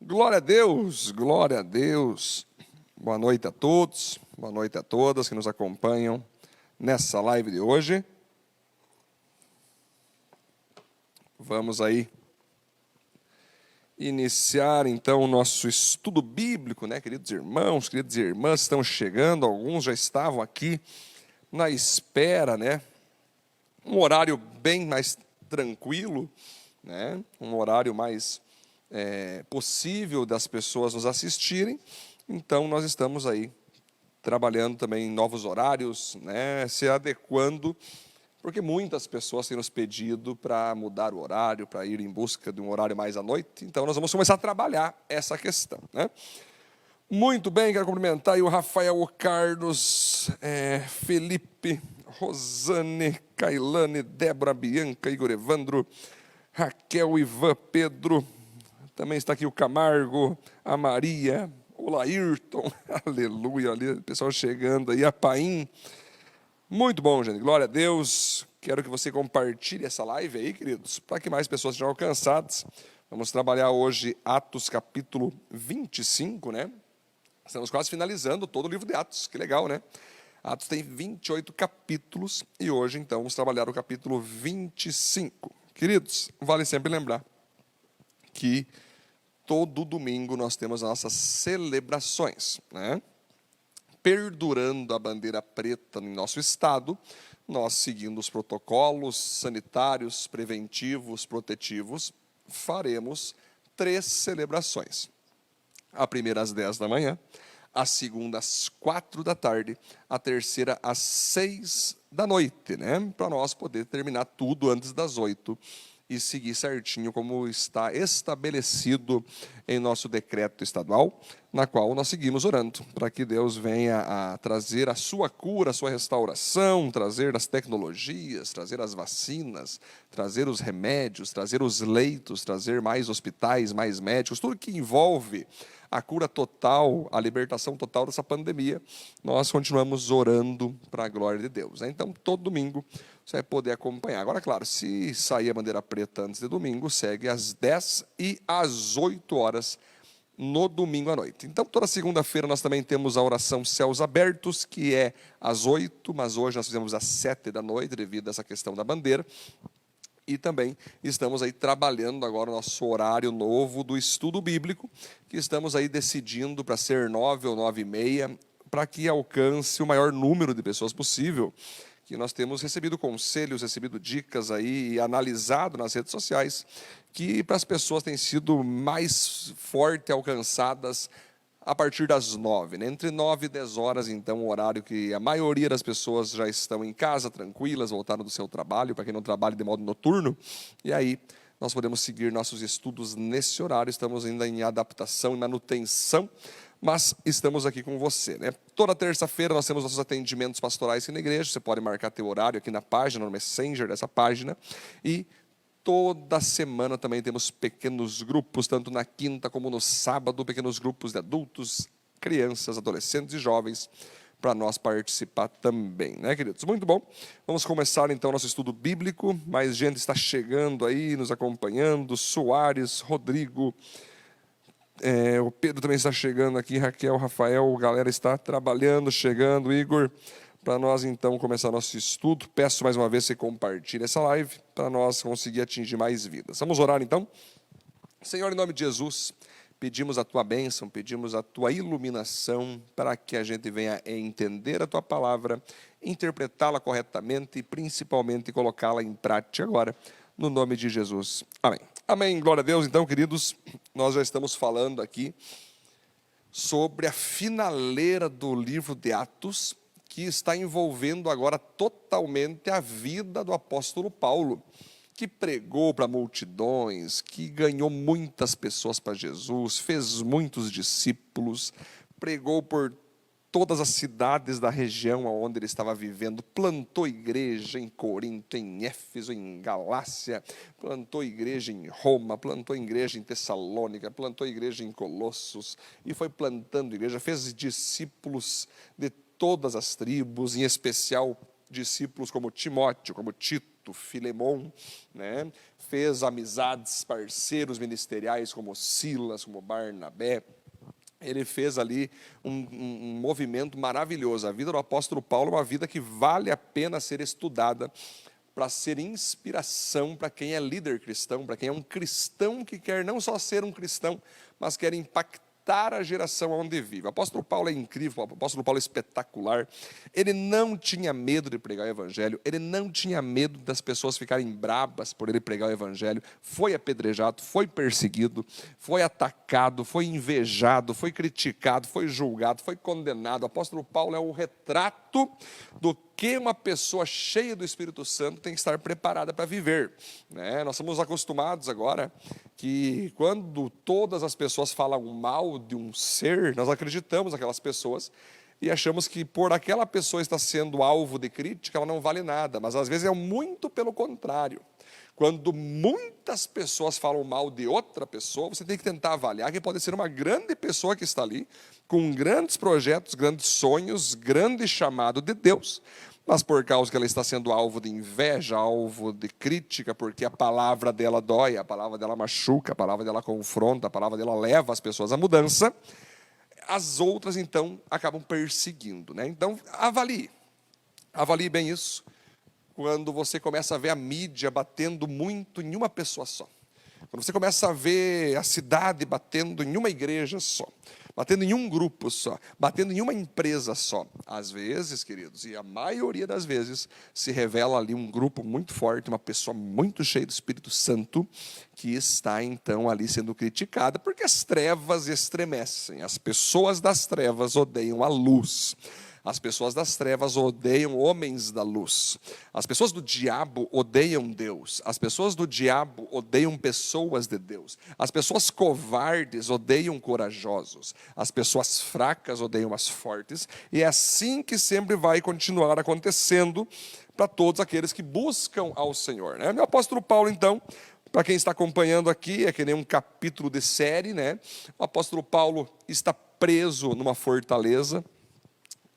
Glória a Deus, glória a Deus. Boa noite a todos, boa noite a todas que nos acompanham nessa live de hoje. Vamos aí iniciar então o nosso estudo bíblico, né, queridos irmãos, queridas irmãs, estão chegando, alguns já estavam aqui na espera, né? Um horário bem mais tranquilo, né? Um horário mais possível das pessoas nos assistirem. Então nós estamos aí trabalhando também em novos horários, né? Se adequando, porque muitas pessoas têm nos pedido para mudar o horário, para ir em busca de um horário mais à noite. Então nós vamos começar a trabalhar essa questão, né? Muito bem, quero cumprimentar aí o Rafael, o Carlos, Felipe, Rosane, Cailane, Débora, Bianca, Igor Evandro, Raquel, Ivan, Pedro, também está aqui o Camargo, a Maria, o Laírton, aleluia, ali o pessoal chegando aí, a Paim. Muito bom, gente, glória a Deus. Quero que você compartilhe essa live aí, queridos, para que mais pessoas sejam alcançadas. Vamos trabalhar hoje Atos capítulo 25, né? Estamos quase finalizando todo o livro de Atos, que legal, né? Atos tem 28 capítulos e hoje, então, vamos trabalhar o capítulo 25. Queridos, vale sempre lembrar que todo domingo nós temos as nossas celebrações, né? Perdurando a bandeira preta em nosso estado, nós seguindo os protocolos sanitários, preventivos, protetivos, faremos 3 celebrações. A primeira às 10 da manhã, a segunda às 4 da tarde, a terceira às 6 da noite, né? Para nós poder terminar tudo antes das 8 e seguir certinho como está estabelecido em nosso decreto estadual, na qual nós seguimos orando, para que Deus venha a trazer a sua cura, a sua restauração, trazer as tecnologias, trazer as vacinas, trazer os remédios, trazer os leitos, trazer mais hospitais, mais médicos, tudo que envolve a cura total, a libertação total dessa pandemia, nós continuamos orando para a glória de Deus, né? Então, todo domingo você vai poder acompanhar. Agora, claro, se sair a bandeira preta antes de domingo, segue às 10 e às 8 horas no domingo à noite. Então, toda segunda-feira nós também temos a oração Céus Abertos, que é às 8, mas hoje nós fizemos às 7 da noite, devido a essa questão da bandeira. E também estamos aí trabalhando agora o nosso horário novo do estudo bíblico, que estamos aí decidindo para ser 9 ou 9h30, para que alcance o maior número de pessoas possível, que nós temos recebido conselhos, recebido dicas aí e analisado nas redes sociais, que para as pessoas têm sido mais forte alcançadas a partir das 9, né? Entre 9 e 10 horas, então, o horário que a maioria das pessoas já estão em casa, tranquilas, voltaram do seu trabalho, para quem não trabalha de modo noturno, e aí nós podemos seguir nossos estudos nesse horário. Estamos ainda em adaptação e manutenção, mas estamos aqui com você, né? Toda terça-feira nós temos nossos atendimentos pastorais aqui na igreja, você pode marcar teu horário aqui na página, no Messenger dessa página, e toda semana também temos pequenos grupos, tanto na quinta como no sábado, pequenos grupos de adultos, crianças, adolescentes e jovens, para nós participar também, né, queridos? Muito bom. Vamos começar então nosso estudo bíblico. Mais gente está chegando aí, nos acompanhando. Soares, Rodrigo, o Pedro também está chegando aqui, Raquel, Rafael, a galera está trabalhando, chegando, Igor. Para nós, então, começar nosso estudo, peço mais uma vez que você compartilhe essa live, para nós conseguir atingir mais vidas. Vamos orar, então? Senhor, em nome de Jesus, pedimos a Tua bênção, pedimos a Tua iluminação, para que a gente venha entender a Tua palavra, interpretá-la corretamente e, principalmente, colocá-la em prática agora, no nome de Jesus. Amém. Amém. Glória a Deus. Então, queridos, nós já estamos falando aqui sobre a finaleira do livro de Atos, que está envolvendo agora totalmente a vida do apóstolo Paulo, que pregou para multidões, que ganhou muitas pessoas para Jesus, fez muitos discípulos, pregou por todas as cidades da região onde ele estava vivendo, plantou igreja em Corinto, em Éfeso, em Galácia, plantou igreja em Roma, plantou igreja em Tessalônica, plantou igreja em Colossos, e foi plantando igreja, fez discípulos de todas as tribos, em especial discípulos como Timóteo, como Tito, Filemon, né? Fez amizades, parceiros ministeriais como Silas, como Barnabé. Ele fez ali um movimento maravilhoso. A vida do apóstolo Paulo é uma vida que vale a pena ser estudada, para ser inspiração para quem é líder cristão, para quem é um cristão que quer não só ser um cristão, mas quer impactar a geração onde vive. O apóstolo Paulo é incrível, o apóstolo Paulo é espetacular. Ele não tinha medo de pregar o evangelho, ele não tinha medo das pessoas ficarem brabas por ele pregar o evangelho. Foi apedrejado, foi perseguido, foi atacado, foi invejado, foi criticado, foi julgado, foi condenado. O apóstolo Paulo é o retrato do que uma pessoa cheia do Espírito Santo tem que estar preparada para viver, né? Nós somos acostumados agora que quando todas as pessoas falam mal de um ser, nós acreditamos naquelas pessoas e achamos que por aquela pessoa estar sendo alvo de crítica, ela não vale nada, mas às vezes é muito pelo contrário. Quando muitas pessoas falam mal de outra pessoa, você tem que tentar avaliar que pode ser uma grande pessoa que está ali, com grandes projetos, grandes sonhos, grande chamado de Deus, mas por causa que ela está sendo alvo de inveja, alvo de crítica, porque a palavra dela dói, a palavra dela machuca, a palavra dela confronta, a palavra dela leva as pessoas à mudança, as outras então acabam perseguindo, né? Então avalie bem isso. Quando você começa a ver a mídia batendo muito em uma pessoa só. Quando você começa a ver a cidade batendo em uma igreja só. Batendo em um grupo só. Batendo em uma empresa só. Às vezes, queridos, e a maioria das vezes, se revela ali um grupo muito forte, uma pessoa muito cheia do Espírito Santo, que está então ali sendo criticada, porque as trevas estremecem. As pessoas das trevas odeiam a luz. As pessoas das trevas odeiam homens da luz. As pessoas do diabo odeiam Deus. As pessoas do diabo odeiam pessoas de Deus. As pessoas covardes odeiam corajosos. As pessoas fracas odeiam as fortes. E é assim que sempre vai continuar acontecendo para todos aqueles que buscam ao Senhor, né? O apóstolo Paulo, então, para quem está acompanhando aqui, é que nem um capítulo de série, né? O apóstolo Paulo está preso numa fortaleza.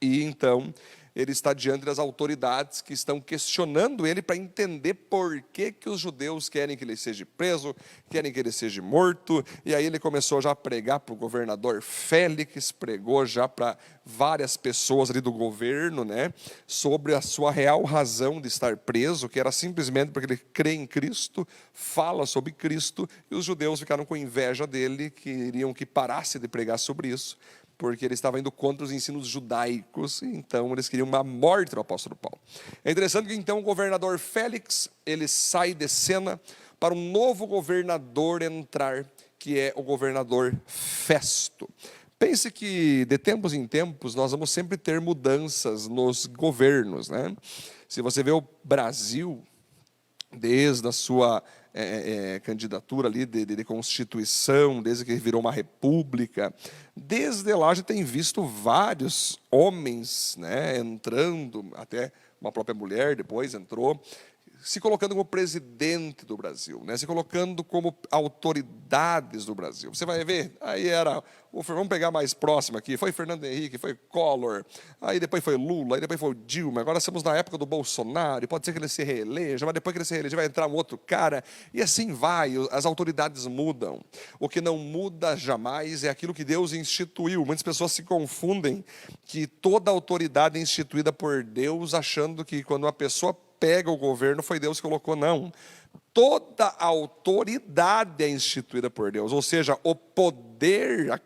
E então ele está diante das autoridades que estão questionando ele para entender por que os judeus querem que ele seja preso, querem que ele seja morto. E aí ele começou já a pregar para o governador Félix, pregou já para várias pessoas ali do governo, né, sobre a sua real razão de estar preso, que era simplesmente porque ele crê em Cristo, fala sobre Cristo, e os judeus ficaram com inveja dele, queriam que parasse de pregar sobre isso, porque ele estava indo contra os ensinos judaicos, então eles queriam uma morte do apóstolo Paulo. É interessante que então o governador Félix, ele sai de cena para um novo governador entrar, que é o governador Festo. Pense que de tempos em tempos nós vamos sempre ter mudanças nos governos, né? Se você vê o Brasil, desde a sua candidatura ali de constituição, desde que virou uma república, desde lá já tem visto vários homens, né, entrando, até uma própria mulher depois entrou, se colocando como presidente do Brasil, né, se colocando como autoridades do Brasil. Você vai ver, aí era, vamos pegar mais próximo aqui, foi Fernando Henrique, foi Collor, aí depois foi Lula, aí depois foi Dilma, agora estamos na época do Bolsonaro, pode ser que ele se reeleja, mas depois que ele se reeleja vai entrar um outro cara, e assim vai, as autoridades mudam. O que não muda jamais é aquilo que Deus instituiu. Muitas pessoas se confundem que toda autoridade é instituída por Deus, achando que quando uma pessoa pega o governo, foi Deus que colocou, não. Toda a autoridade é instituída por Deus, ou seja, o poder, a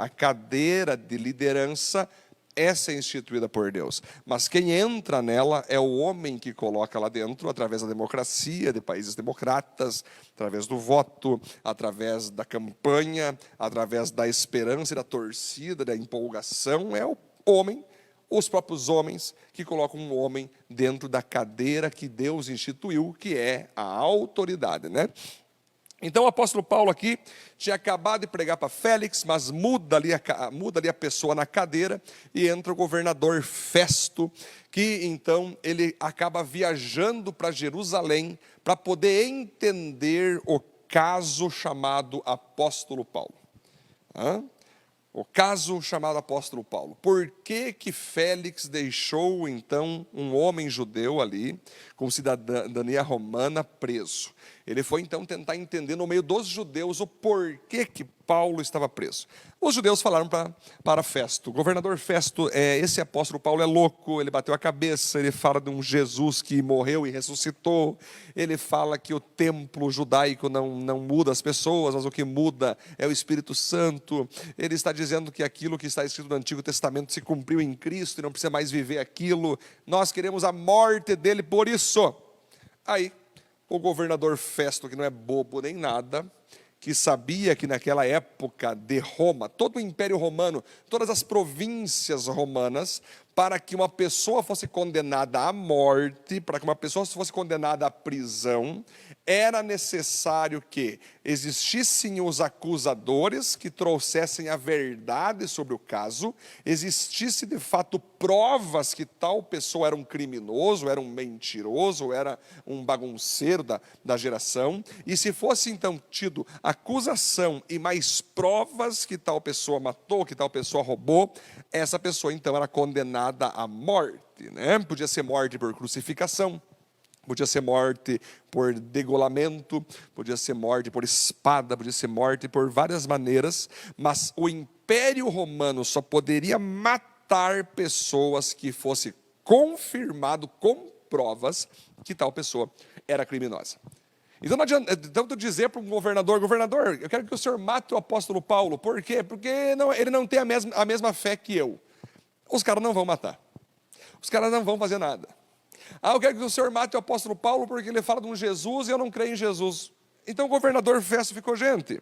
cadeira de liderança, essa é instituída por Deus. Mas quem entra nela é o homem que coloca lá dentro, através da democracia, de países democratas, através do voto, através da campanha, através da esperança e da torcida, da empolgação, é o homem, os próprios homens que colocam um homem dentro da cadeira que Deus instituiu, que é a autoridade, né? Então o apóstolo Paulo aqui tinha acabado de pregar para Félix, mas muda ali a pessoa na cadeira e entra o governador Festo, que então ele acaba viajando para Jerusalém para poder entender o caso chamado apóstolo Paulo. O caso chamado apóstolo Paulo. Por que que Félix deixou, então, um homem judeu ali, com cidadania romana, preso? Ele foi, então, tentar entender no meio dos judeus o porquê que Paulo estava preso. Os judeus falaram para Festo: o governador Festo, esse apóstolo Paulo é louco, ele bateu a cabeça, ele fala de um Jesus que morreu e ressuscitou, ele fala que o templo judaico não muda as pessoas, mas o que muda é o Espírito Santo. Ele está dizendo que aquilo que está escrito no Antigo Testamento se cumpriu em Cristo e não precisa mais viver aquilo. Nós queremos a morte dele por isso. Aí, o governador Festo, que não é bobo nem nada, que sabia que naquela época de Roma, todo o Império Romano, todas as províncias romanas, para que uma pessoa fosse condenada à morte, para que uma pessoa fosse condenada à prisão, era necessário que existissem os acusadores que trouxessem a verdade sobre o caso, existisse de fato provas que tal pessoa era um criminoso, era um mentiroso, era um bagunceiro da geração, e se fosse então tido acusação e mais provas que tal pessoa matou, que tal pessoa roubou, essa pessoa então era condenada à morte, né? Podia ser morte por crucificação, podia ser morte por degolamento, podia ser morte por espada, podia ser morte por várias maneiras, mas o Império Romano só poderia matar pessoas que fosse confirmado com provas que tal pessoa era criminosa. Então não adianta tanto dizer para um governador: eu quero que o senhor mate o apóstolo Paulo. Por quê? Porque ele não tem a mesma fé que eu. Os caras não vão matar. Os caras não vão fazer nada. Eu quero que o senhor mate o apóstolo Paulo porque ele fala de um Jesus e eu não creio em Jesus. Então o governador Festo ficou: gente,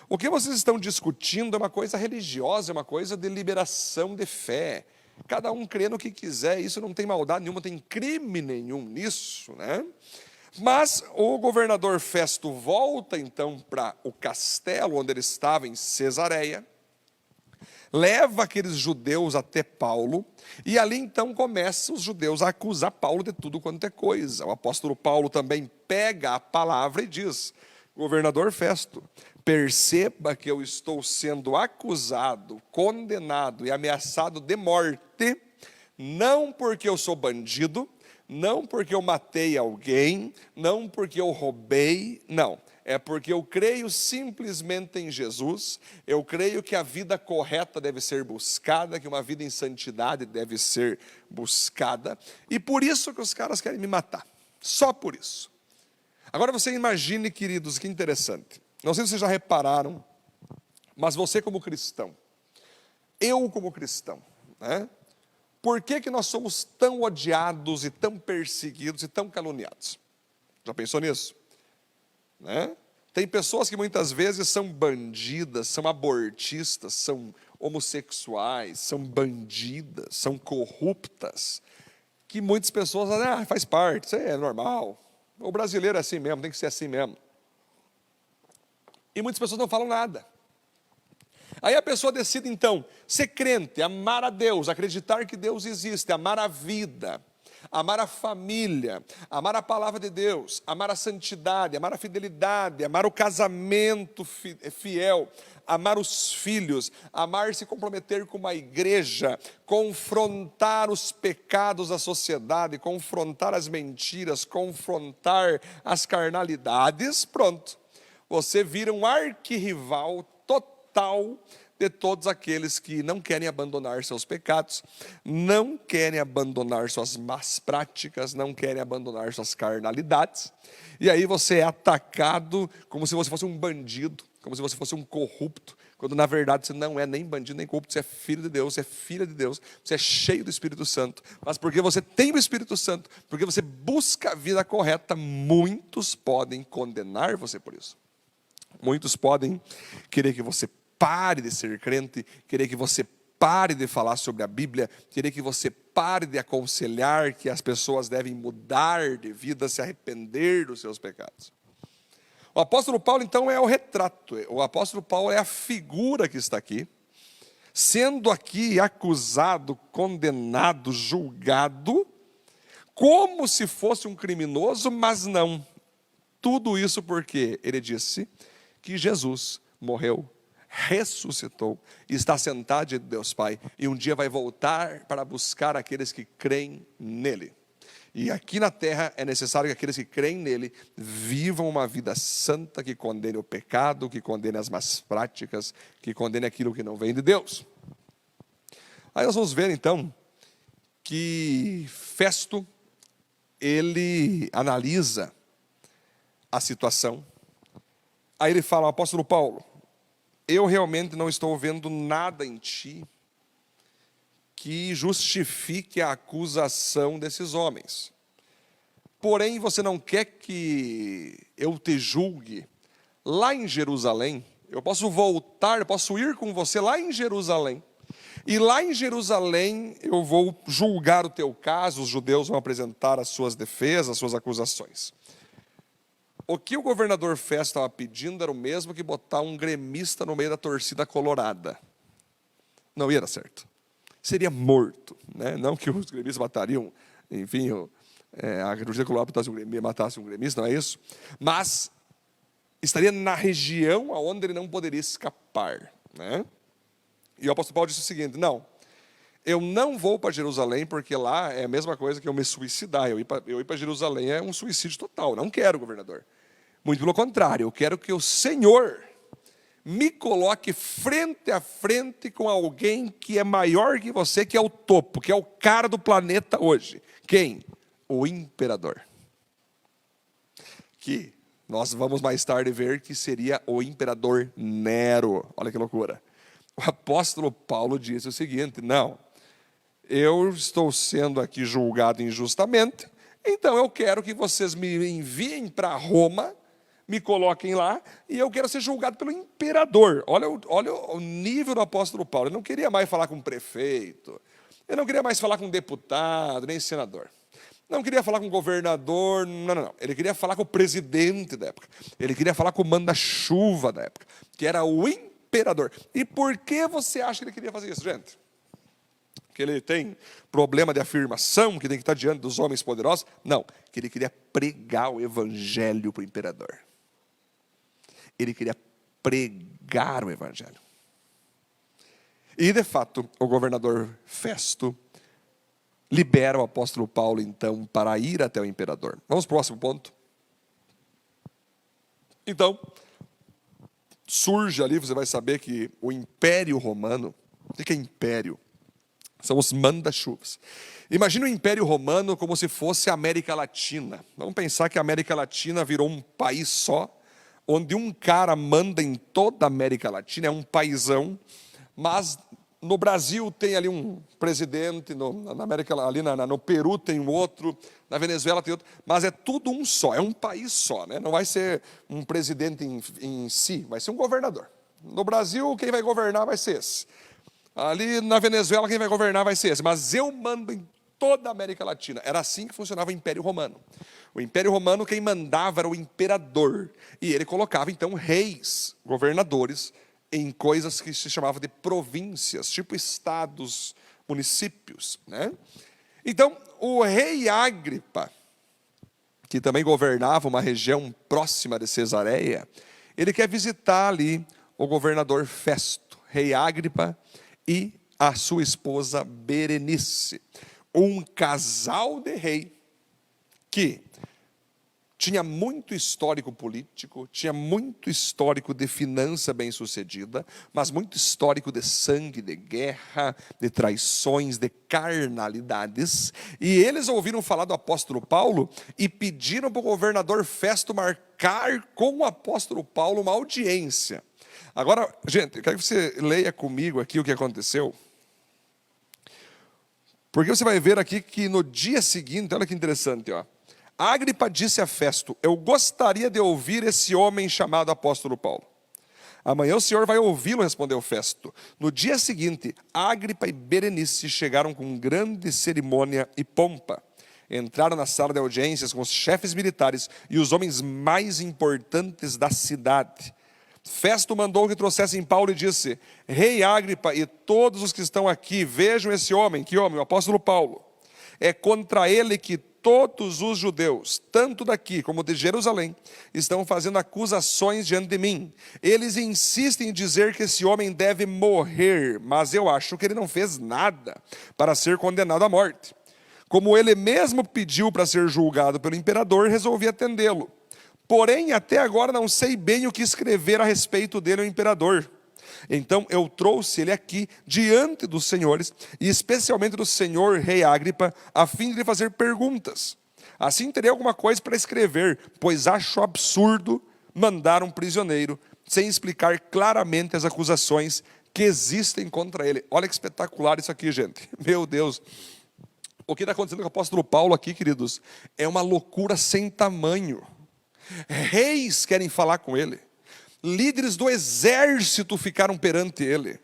o que vocês estão discutindo é uma coisa religiosa, é uma coisa de liberação de fé. Cada um crê no que quiser, isso não tem maldade nenhuma, não tem crime nenhum nisso, né? Mas o governador Festo volta então para o castelo onde ele estava, em Cesareia, leva aqueles judeus até Paulo, e ali então começam os judeus a acusar Paulo de tudo quanto é coisa. O apóstolo Paulo também pega a palavra e diz: governador Festo, perceba que eu estou sendo acusado, condenado e ameaçado de morte, não porque eu sou bandido, não porque eu matei alguém, não porque eu roubei, não. É porque eu creio simplesmente em Jesus, eu creio que a vida correta deve ser buscada, que uma vida em santidade deve ser buscada, e por isso que os caras querem me matar, só por isso. Agora você imagine, queridos, que interessante, não sei se vocês já repararam, mas você como cristão, eu como cristão, né? Por que nós somos tão odiados e tão perseguidos e tão caluniados? Já pensou nisso? Né? Tem pessoas que muitas vezes são bandidas, são abortistas, são homossexuais, são bandidas, são corruptas, que muitas pessoas falam: faz parte, isso aí é normal, o brasileiro é assim mesmo, tem que ser assim mesmo. E muitas pessoas não falam nada. Aí a pessoa decide então ser crente, amar a Deus, acreditar que Deus existe, amar a vida, amar a família, amar a palavra de Deus, amar a santidade, amar a fidelidade, amar o casamento fiel, amar os filhos, amar se comprometer com uma igreja, confrontar os pecados da sociedade, confrontar as mentiras, confrontar as carnalidades. Pronto, você vira um arquirrival total de todos aqueles que não querem abandonar seus pecados, não querem abandonar suas más práticas, não querem abandonar suas carnalidades, e aí você é atacado como se você fosse um bandido, como se você fosse um corrupto, quando na verdade você não é nem bandido nem corrupto, você é filho de Deus, você é filha de Deus, você é cheio do Espírito Santo, mas porque você tem o Espírito Santo, porque você busca a vida correta, muitos podem condenar você por isso. Muitos podem querer que você pare de ser crente, querer que você pare de falar sobre a Bíblia, querer que você pare de aconselhar que as pessoas devem mudar de vida, se arrepender dos seus pecados. O apóstolo Paulo então é o retrato, o apóstolo Paulo é a figura que está aqui, sendo aqui acusado, condenado, julgado, como se fosse um criminoso, mas não. Tudo isso porque ele disse que Jesus morreu, ressuscitou, está sentado diante de Deus Pai, e um dia vai voltar para buscar aqueles que creem nele. E aqui na terra é necessário que aqueles que creem nele vivam uma vida santa, que condene o pecado, que condene as más práticas, que condene aquilo que não vem de Deus. Aí nós vamos ver então que Festo, ele analisa a situação. Aí ele fala: apóstolo Paulo, eu realmente não estou vendo nada em ti que justifique a acusação desses homens. Porém, você não quer que eu te julgue lá em Jerusalém? Eu posso voltar, eu posso ir com você lá em Jerusalém. E lá em Jerusalém eu vou julgar o teu caso, os judeus vão apresentar as suas defesas, as suas acusações. O que o governador Festo estava pedindo era o mesmo que botar um gremista no meio da torcida colorada. Não ia dar certo. Seria morto, né? Não que os gremistas matariam, enfim, a torcida colorada matasse um gremista, não é isso? Mas estaria na região onde ele não poderia escapar, né? E o apóstolo Paulo disse o seguinte: não, eu não vou para Jerusalém, porque lá é a mesma coisa que eu me suicidar. Eu ir para Jerusalém é um suicídio total. Não quero, governador. Muito pelo contrário, eu quero que o Senhor me coloque frente a frente com alguém que é maior que você, que é o topo, que é o cara do planeta hoje. Quem? O imperador. Que nós vamos mais tarde ver que seria o imperador Nero. Olha que loucura. O apóstolo Paulo disse o seguinte: não, eu estou sendo aqui julgado injustamente, então eu quero que vocês me enviem para Roma, me coloquem lá, e eu quero ser julgado pelo imperador. Olha o nível do apóstolo Paulo. Ele não queria mais falar com o prefeito, ele não queria mais falar com deputado, nem senador. Não queria falar com o governador, não. Ele queria falar com o presidente da época. Ele queria falar com o manda-chuva da época, que era o imperador. E por que você acha que ele queria fazer isso, gente? Que ele tem problema de afirmação, que tem que estar diante dos homens poderosos? Não, que ele queria pregar o evangelho para o imperador. Ele queria pregar o evangelho. E, de fato, o governador Festo libera o apóstolo Paulo, então, para ir até o imperador. Vamos para o próximo ponto. Então, surge ali, você vai saber que o Império Romano, o que é império? São os manda-chuvas. Imagina o Império Romano como se fosse a América Latina. Vamos pensar que a América Latina virou um país só, onde um cara manda em toda a América Latina, é um paizão, mas no Brasil tem ali um presidente, na América, ali no Peru tem um outro, na Venezuela tem outro, mas é tudo um só, é um país só, né? Não vai ser um presidente em si, vai ser um governador. No Brasil, quem vai governar vai ser esse. Ali na Venezuela, quem vai governar vai ser esse. Mas eu mando em toda a América Latina. Era assim que funcionava o Império Romano. O Império Romano, quem mandava era o imperador. E ele colocava, então, reis, governadores, em coisas que se chamavam de províncias, tipo estados, municípios, né? Então, o rei Agripa, que também governava uma região próxima de Cesareia, ele quer visitar ali o governador Festo, rei Agripa, e a sua esposa Berenice, um casal de rei que tinha muito histórico político, tinha muito histórico de finança bem-sucedida, mas muito histórico de sangue, de guerra, de traições, de carnalidades. E eles ouviram falar do apóstolo Paulo e pediram para o governador Festo marcar com o apóstolo Paulo uma audiência. Agora, gente, eu quero que você leia comigo aqui o que aconteceu. Porque você vai ver aqui que no dia seguinte, olha que interessante, ó. Agripa disse a Festo: eu gostaria de ouvir esse homem chamado apóstolo Paulo. Amanhã o senhor vai ouvi-lo, respondeu Festo. No dia seguinte, Agripa e Berenice chegaram com grande cerimônia e pompa. Entraram na sala de audiências com os chefes militares e os homens mais importantes da cidade. Festo mandou que trouxessem Paulo e disse: rei Agripa e todos os que estão aqui, vejam esse homem. Que homem? O apóstolo Paulo. É contra ele que todos os judeus, tanto daqui como de Jerusalém, estão fazendo acusações diante de mim. Eles insistem em dizer que esse homem deve morrer, mas eu acho que ele não fez nada para ser condenado à morte. Como ele mesmo pediu para ser julgado pelo imperador, resolvi atendê-lo. Porém, até agora não sei bem o que escrever a respeito dele ao imperador. Então eu trouxe ele aqui diante dos senhores, e especialmente do senhor rei Agripa, a fim de lhe fazer perguntas. Assim terei alguma coisa para escrever, pois acho absurdo mandar um prisioneiro sem explicar claramente as acusações que existem contra ele. Olha que espetacular isso aqui, gente. Meu Deus. O que está acontecendo com o apóstolo Paulo aqui, queridos, é uma loucura sem tamanho. Reis querem falar com ele. Líderes do exército ficaram perante ele.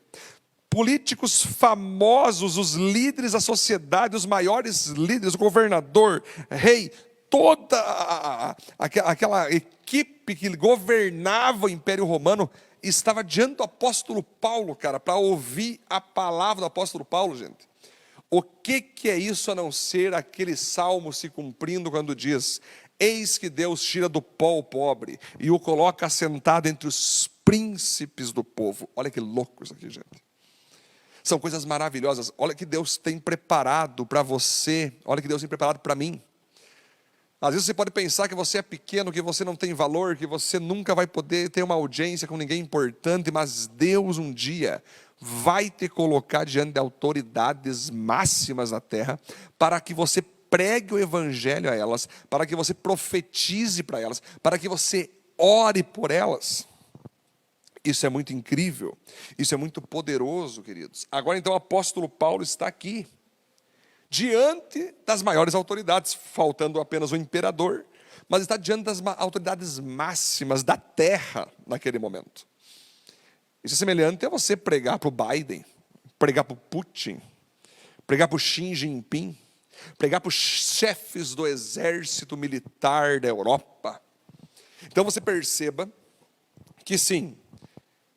Políticos famosos, os líderes da sociedade, os maiores líderes, o governador, rei, toda aquela equipe que governava o Império Romano estava diante do apóstolo Paulo, cara, para ouvir a palavra do apóstolo Paulo, gente. O que é isso a não ser aquele salmo se cumprindo quando diz: eis que Deus tira do pó o pobre e o coloca assentado entre os príncipes do povo. Olha que louco isso aqui, gente. São coisas maravilhosas. Olha que Deus tem preparado para você. Olha que Deus tem preparado para mim. Às vezes você pode pensar que você é pequeno, que você não tem valor, que você nunca vai poder ter uma audiência com ninguém importante, mas Deus um dia vai te colocar diante de autoridades máximas na terra para que você pregue o evangelho a elas, para que você profetize para elas, para que você ore por elas. Isso é muito incrível, isso é muito poderoso, queridos. Agora então o apóstolo Paulo está aqui, diante das maiores autoridades, faltando apenas o imperador, mas está diante das autoridades máximas da terra naquele momento. Isso é semelhante a você pregar para o Biden, pregar para o Putin, pregar para o Xi Jinping, pregar para os chefes do exército militar da Europa. Então você perceba que sim,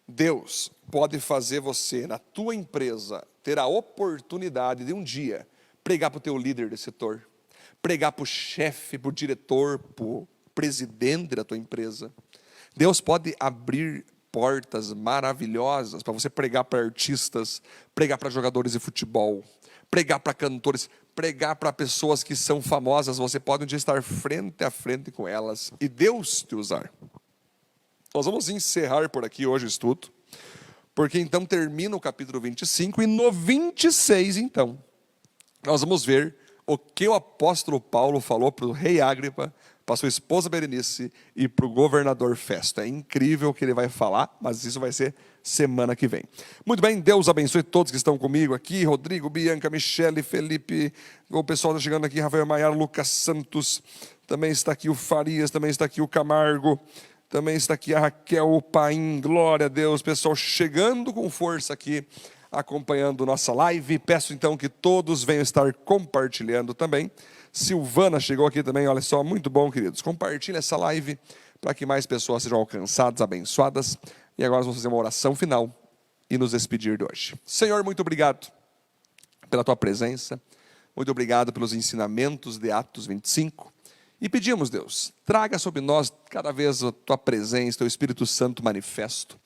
Deus pode fazer você, na tua empresa, ter a oportunidade de um dia pregar para o teu líder de setor, pregar para o chefe, para o diretor, para o presidente da tua empresa. Deus pode abrir portas maravilhosas para você pregar para artistas, pregar para jogadores de futebol, pregar para cantores, pregar para pessoas que são famosas. Você pode um dia estar frente a frente com elas e Deus te usar. Nós vamos encerrar por aqui hoje o estudo, porque então termina o capítulo 25 e no 26 então, nós vamos ver o que o apóstolo Paulo falou para o rei Agripa, para sua esposa Berenice e para o governador Festo. É incrível o que ele vai falar, mas isso vai ser semana que vem. Muito bem, Deus abençoe todos que estão comigo aqui, Rodrigo, Bianca, Michele, Felipe, o pessoal está chegando aqui, Rafael Maiar, Lucas Santos, também está aqui o Farias, também está aqui o Camargo, também está aqui a Raquel, o Paim, glória a Deus, pessoal chegando com força aqui, acompanhando nossa live. Peço então que todos venham estar compartilhando também. Silvana chegou aqui também, olha só, muito bom, queridos. Compartilhe essa live para que mais pessoas sejam alcançadas, abençoadas. E agora nós vamos fazer uma oração final e nos despedir de hoje. Senhor, muito obrigado pela tua presença, muito obrigado pelos ensinamentos de Atos 25. E pedimos, Deus, traga sobre nós cada vez a tua presença, teu Espírito Santo manifesto,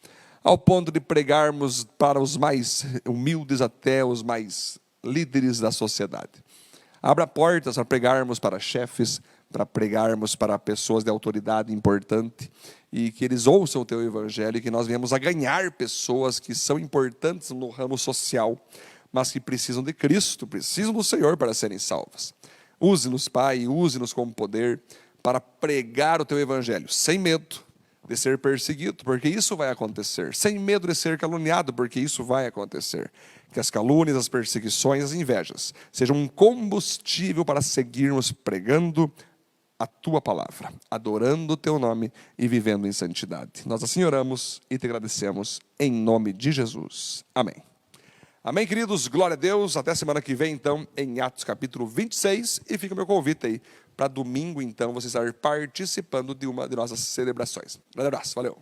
ao ponto de pregarmos para os mais humildes até os mais líderes da sociedade. Abra portas para pregarmos para chefes, para pregarmos para pessoas de autoridade importante, e que eles ouçam o teu evangelho, e que nós venhamos a ganhar pessoas que são importantes no ramo social, mas que precisam de Cristo, precisam do Senhor para serem salvas. Use-nos, Pai, use-nos como poder para pregar o teu evangelho, sem medo de ser perseguido, porque isso vai acontecer, sem medo de ser caluniado, porque isso vai acontecer. Que as calúnias, as perseguições, as invejas sejam um combustível para seguirmos pregando a tua palavra, adorando o teu nome e vivendo em santidade. Nós assim oramos e te agradecemos em nome de Jesus. Amém. Amém, queridos, glória a Deus. Até semana que vem, então, em Atos capítulo 26. E fica o meu convite aí para domingo, então, você estar participando de uma de nossas celebrações. Um grande abraço, valeu.